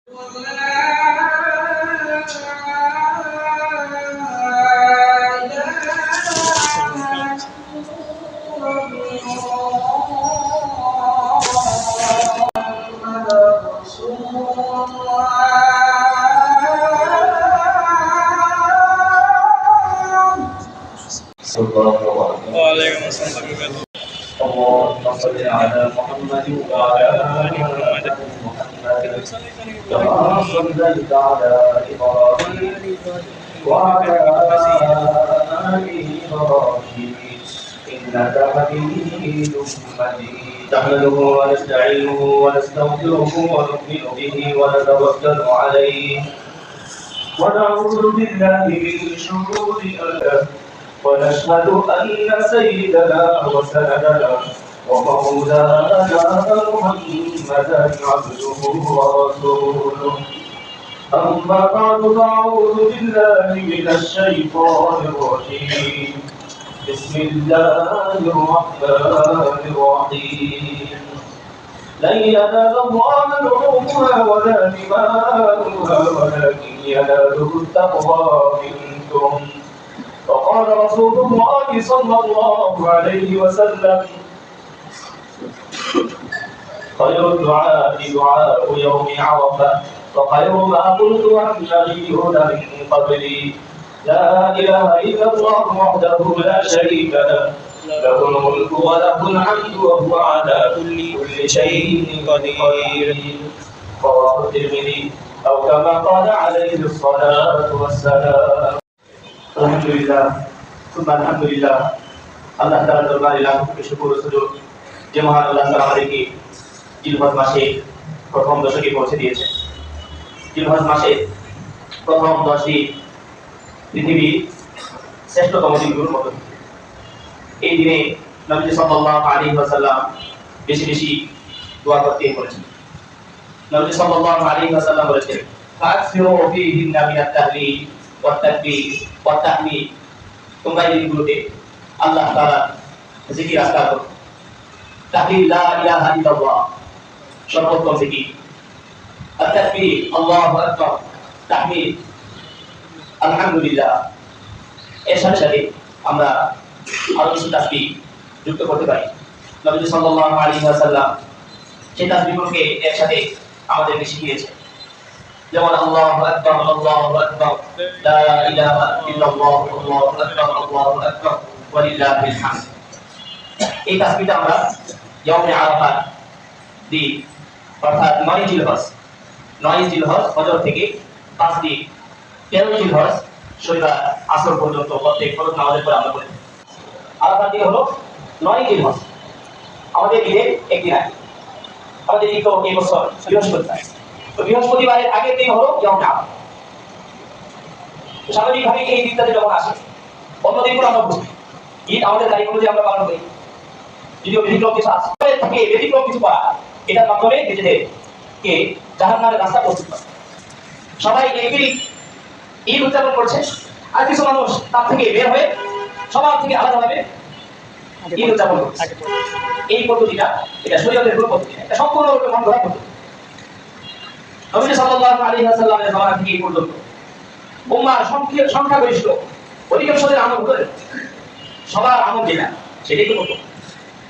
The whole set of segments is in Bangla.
وعليكم السلام. اللهم صل على محمد وعلى آل محمد كما صليت على إبراهيم وعلى آل إبراهيم إنك حميد مجيد. نحمده ونستعينه ونستغفره ونؤمن به ونتوكل عليه ونعوذ بالله من شرور أنفسنا ونشهد أن سيدنا وسندنا ومولانا محمدا عبده ورسوله. أما بعد فأعوذ بالله من الشيطان الرجيم. بسم الله الرحمن الرحيم. لن ينال الله لحومها ولا دماؤها ولكن يناله التقوى منكم. وقال رسول الله صلى الله عليه وسلم: خير الدعاء دعاء يوم عرفة وخير ما قلت والنبيون من قبلي لا إله إلا الله وحده لا شريك له له الملك وله الحمد وهو على كل شيء قدير. رواه الترمذي أو كما قال عليه الصلاة والسلام. আলহামদুলিল্লাহ সুবহান আলহামদুলিল্লাহ। আল্লাহ তাআলার দরবারে লাখ কোটি শুকর ও সুজুদ যে মহান আল্লাহ তাআলা আমাদেরকে জিলহজ মাসে প্রথম দশকে পৌঁছে দিয়েছেন। জিলহজ মাসে প্রথম 10টি পৃথিবীর শ্রেষ্ঠতম দিনগুলোর মধ্যে। এই দিনে নবী সাল্লাল্লাহু আলাইহি ওয়াসাল্লাম বেশি বেশি দোয়া করতে বলেছেন। নবী সাল্লাল্লাহু আলাইহি ওয়াসাল্লাম বলেছেন: ফাকসিরু ফীহিন্না মিনাত তাহলিল ওয়াত তাকবীর ওয়াত তাহমিদ। তোমরা এই দিনগুলোতে আল্লাহ তাআলার জিকির আজকার করো। তাহলিল লা ইলাহা ইল্লাল্লাহ সর্বোত্তম জিকির। আত তাকবীর আল্লাহু আকবার, তাহমিদ আলহামদুলিল্লাহ। এর সাথে সাথে আমরা আরো কিছু তাসবিহ যুক্ত করতে পারি। নবী সাল্লাল্লাহু আলাইহি ওয়াসাল্লাম সেই তাসবিহগুলোকে একসাথে আমাদেরকে শিখিয়েছেন। যেমন আল্লাহু আকবার আল্লাহু আকবার লা ইলাহা ইল্লাল্লাহ আল্লাহু আকবার আল্লাহু আকবার ওয়া লিল্লাহিল হামদ। এই তাসবিহটা আমরা ইয়াউমে আরাফাত দিন অর্থাৎ 9 জিলহজ ফজর থেকে 5 দিন 13 জিলহজ শনিবার আসর পর্যন্ত প্রত্যেক ফরজ নামাজের পর আমরা পড়ি। আরাফাত দিন হলো 9 জিলহজ, আমাদের ঈদের একদিন আগে। আমাদের ঈদ তো এই বছর বৃহস্পতিবার, তো বৃহস্পতিবারের আগের দিন হলো ইয়াউমে আরাফাত। স্বাভাবিকভাবে এই দিনটাতে যখন আসে অন্য দিনগুলো আমরা বুঝি, ঈদ আমাদের তারিখ অনুযায়ী আমরা পালন করি। যদিও ব্যতিক্রম কিছু আছে, থেকে ব্যতিক্রম কিছু করা, এটার মাধ্যমে নিজেদেরকে জাহান্নামের রাস্তা প্রস্তুত করে। সবাই একই ঈদ উদযাপন করছে, আর কিছু মানুষ তার থেকে বের হয়ে সবার থেকে আলাদাভাবে ঈদ উদযাপন করছে। এই পদ্ধতিটা এটা শরীয়তের ভুল পদ্ধতি, এটা সম্পূর্ণরূপে বন্ধ করা পদ্ধতি। নবী সাল্লাল্লাহু আলাইহি ওয়াসাল্লামের জামানা থেকে এই পর্যন্ত উম্মার সংখ্যাগরিষ্ঠ অধিকাংশদের আমল করে সবার আমল যেটা সেটাই করতো।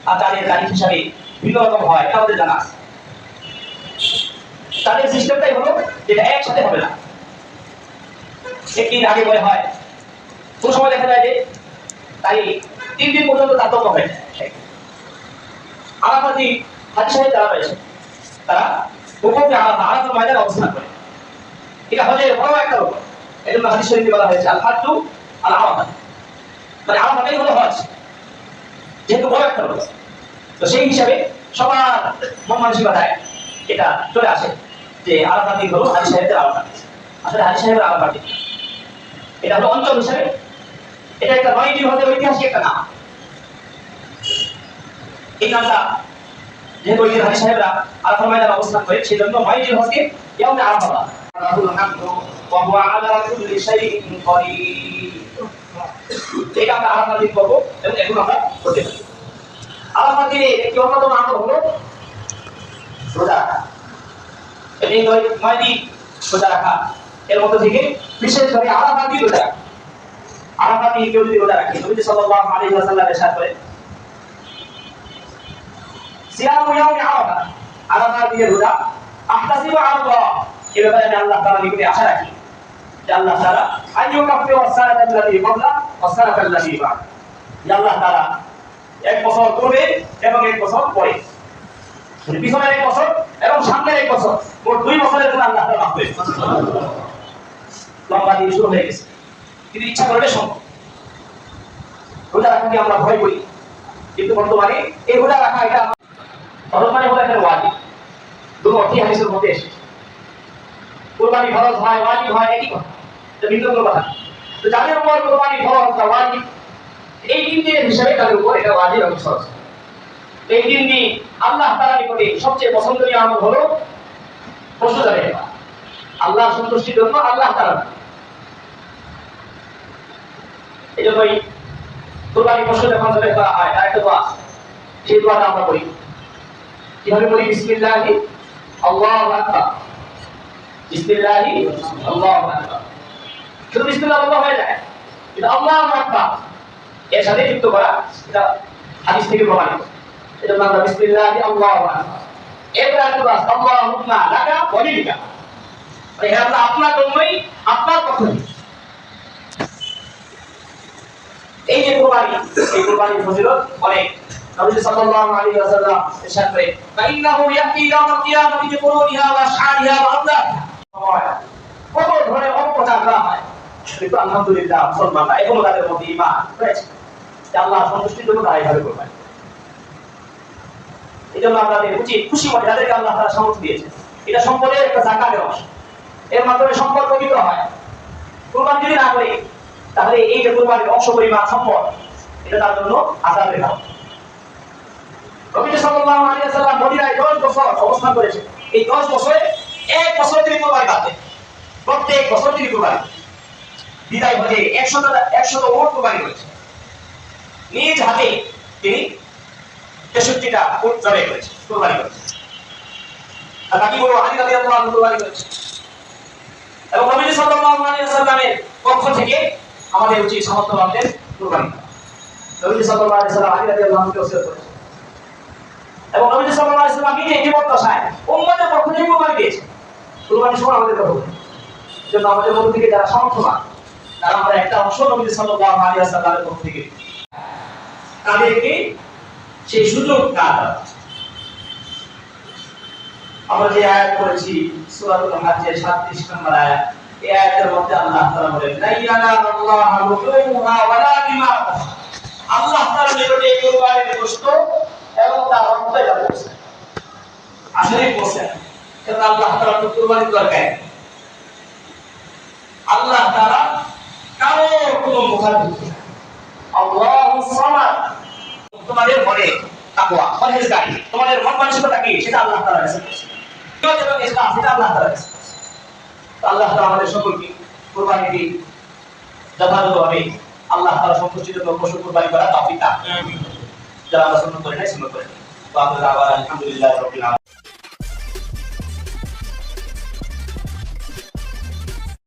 আর তাদের তারিখ হিসাবে ভিন্ন রকম হয়, এটা আমাদের জানা আছে। তাদের সিস্টেমটাই হলো যেটা একসাথে হবে না, একদিন আগে পরে হয়। কোন সময় দেখা যায় যে তাই 3 দিন পর্যন্ত তারতম্য হয়ে যায়। আরাফাত দিন হাদিস সাহেব যারা রয়েছে তারা হুকুমে আরাফাত ময়দানে অবস্থান করে। এটা হজের বড় একটা রকম, এজন্য হাদিস শরীফে বলা হয়েছে আল হাজ্জু আল আরাফাত, মানে আরাফাতই হলো হজ, যেহেতু বড় একটা রকম। তো সেই হিসাবে সবার মন মানসিকতায় এটা চলে আসে যে আরাফাত দিন হলো হাদিস সাহেবের আরাফাত। আসলে হাদিস সাহেবের আরাফাত দিন এটা হলো অঞ্চল হিসাবে, এটা একটা 9 জিলহজের ঐতিহাসিক একটা নাম। এই নামটা যেহেতু ওই হাদিস সাহেবরা আরাফাত ময়দানে অবস্থান করে, সেই জন্য 9 জিলহজকে ইয়াউমে আরাফাত বলা। আল্লাহুল হামদু ওয়া হুয়া আলা কুল্লি শাইইন কাদির। এটা আমরা আরাফাত দিন করব এবং এখন আমরা করতে পারি। আরাফাত দিনে একটি অন্যতম আমল হলো রোজা। এই 9 দিন রোজা রাখা এর মধ্যে থেকে বিশেষ করে আরাফাত দিন রোজা রাখা। আরাফাত দিন কেউ যদি রোজা রাখে, নবী সাল্লাল্লাহু আলাইহি ওয়াসাল্লাম ইরশাদ করেন সিয়ামু ইয়াউমি আরাফা, আরাফাত দিনের রোজা আহতাসিবু আল্লাহ, এই ব্যাপারে আমি আল্লাহ তাআলার নিকটে আশা রাখি যে আল্লাহ তাআলা আইয়ুকাফিরু as-সানাতা আল্লাতী ক্বাবলা ওয়াস-সানাতা আল্লাতী বা'দ, যে আল্লাহ তাআলা এক বছর পূর্বে এবং এক বছর পরে, পিছনের এক বছর এবং সামনের এক বছর, মোট 2 বছরের জন্য আল্লাহ তাআলা মাফ করে দিয়েছেন। লম্বা দিন শুরু হয়ে গেছে, কিন্তু ইচ্ছা করলে সম্ভব। রোজা রাখাকে আমরা ভয় করি, কিন্তু বর্তমানে এই রোজা রাখা এটা ফরজ মানে হলো একটা ওয়াজিব। দুটো অর্থই হাদিসের মধ্যে এসেছে। কুরবানি ফরজ হয়, ওয়াজিব হয়, একই কথা, এটা ভিন্ন কোনো কথা। তো যাদের উপর কুরবানি ফরজ বা ওয়াজিব, এই তিন দিনের হিসাবে তাদের উপর এটা ওয়াজিব এবং ফরজ। এই তিন দিন আল্লাহ তাআলার নিকটে সবচেয়ে পছন্দনীয় আমল হলো পশু জবাই করা, আল্লাহর সন্তুষ্টির জন্য, আল্লাহ তাআলা। এজন্যই কুরবানি পশু যখন জবাই করা হয় তার একটা দোয়া, সেই দোয়াটা আমরা করি। কিভাবে করি? বিসমিল্লাহি আল্লাহু আকবার, বিসমিল্লাহি আল্লাহু আকবার। শুধু বিসমিল্লাহ আল্লাহ হয়ে যায়, এটা আল্লাহু আকবার এর সাথে যুক্ত করা, এটা হাদিস থেকে প্রমাণিত। এজন্য আমরা বিসমিল্লাহি আল্লাহু আকবার, এরপর একটা দোয়া আল্লাহুম্মা লাকা ওয়া লিকা, মানে হে আল্লাহ আপনার জন্যই, আপনার পক্ষ থেকে। এই যে কুরবানি, এই কুরবানির ফজিলত অনেক। নবী সাল্লাল্লাহু আলাইহি ওয়াসাল্লাম ইরশাদ করেন ফাইন্নাহু ইয়াতি ইয়াউমাল কিয়ামাতি বিকুরুনিহা ওয়া শারিহা ওয়া আবদাহা, কত ধরনের অপপ্রচার করা হয়, কিন্তু আলহামদুলিল্লাহ মুসলমানরা এখনো তাদের মধ্যে ঈমান রয়েছে যে আল্লাহর সন্তুষ্টির জন্য তারা এইভাবে করবেন। এজন্য আমাদের উচিত খুশি মনে যাদেরকে আল্লাহ তাআলা সামর্থ্য দিয়েছে, এটা সম্পদের একটা যাকাতের অংশ, এর মাধ্যমে সম্পদ পবিত্র হয়। কুরবানি যদি না করে তাহলে এই যে কুরবানির অংশ পরিমাণ সম্পদ, এটা তার জন্য আযাবের কারণ। নবী সাল্লাল্লাহু আলাইহি ওয়াসাল্লাম মদিনায় 10 বছর অবস্থান করেছেন। এই 10 বছরে এক বছর তিনি কুরবানি বাঁধতেন, প্রত্যেক বছর তিনি কুরবানি বিদায় হয়ে 100 ওট কুরবানি করেছেন। নিজ হাতে তিনি 63টা উট জবাই করেছেন, কুরবানি করেছেন। আর বাকি বড় আলী রাদিয়াল্লাহু আনহু কুরবানি করেছেন। এবং নবী সাল্লাল্লাহু আলাইহি ওয়াসাল্লামের পক্ষ থেকে আমাদের উচিত সামর্থ্যবানদের কুরবানি করা। নবী সাল্লাল্লাহু আলাইহি ওয়াসাল্লাম আলী রাদিয়াল্লাহু আনহুকে ওসিয়ত করেছেন, এবং নবী সাল্লাল্লাহু আলাইহি ওয়াসাল্লাম নিজে জীবন দশায় উম্মতের পক্ষ থেকে কুরবানি দিয়েছেন। কুরবানির সময় আমাদের কথা বলি, জন্য আমাদের মধ্য থেকে যারা সামর্থ্যবান তারা আমরা একটা অংশ নবী সাল্লাল্লাহু আলাইহি ওয়াসাল্লামের পক্ষ থেকে তাদেরকে সেই সুযোগ না দেওয়া। আমরা যে আয়াত পড়েছি সূরাতুল হাজ্জের 37 নম্বর আয়াত, এই আয়াতের মধ্যে আল্লাহ তাআলা বলেন লা ইয়ানালুল্লাহু লুহুমুহা ওয়ালা দিমাউহা, আল্লাহ তাআলা নিকটে কুরবানির গোশত এবং তার রক্ত যা পৌঁছে আসলে পৌঁছে, কারণ আল্লাহ তাআলা তো কুরবানির দরকার। আল্লাহ তাআলা কারো কোনো মুখাপেক্ষী না। আল্লাহুস সামাদ, তোমাদের মনে তাকওয়া পরহেজগারি, তোমাদের মন মানসিকতা কি সেটা আল্লাহ তাআলা কাছে আছে, এবং ইসলাম সেটা আল্লাহ তাআলা কাছে আছে। আল্লাহ তাআলা আমাদের সকলকে কুরবানিটি যথাযথভাবে আল্লাহ তাআলা সন্তুষ্টির জন্য পশু কুরবানি করা তৌফিক দান। আমিন। যারা আমরা সুন্নাত করে নাই সুন্নাত করে। তো আমরা আলহামদুলিল্লাহ রাব্বিল আলামিন।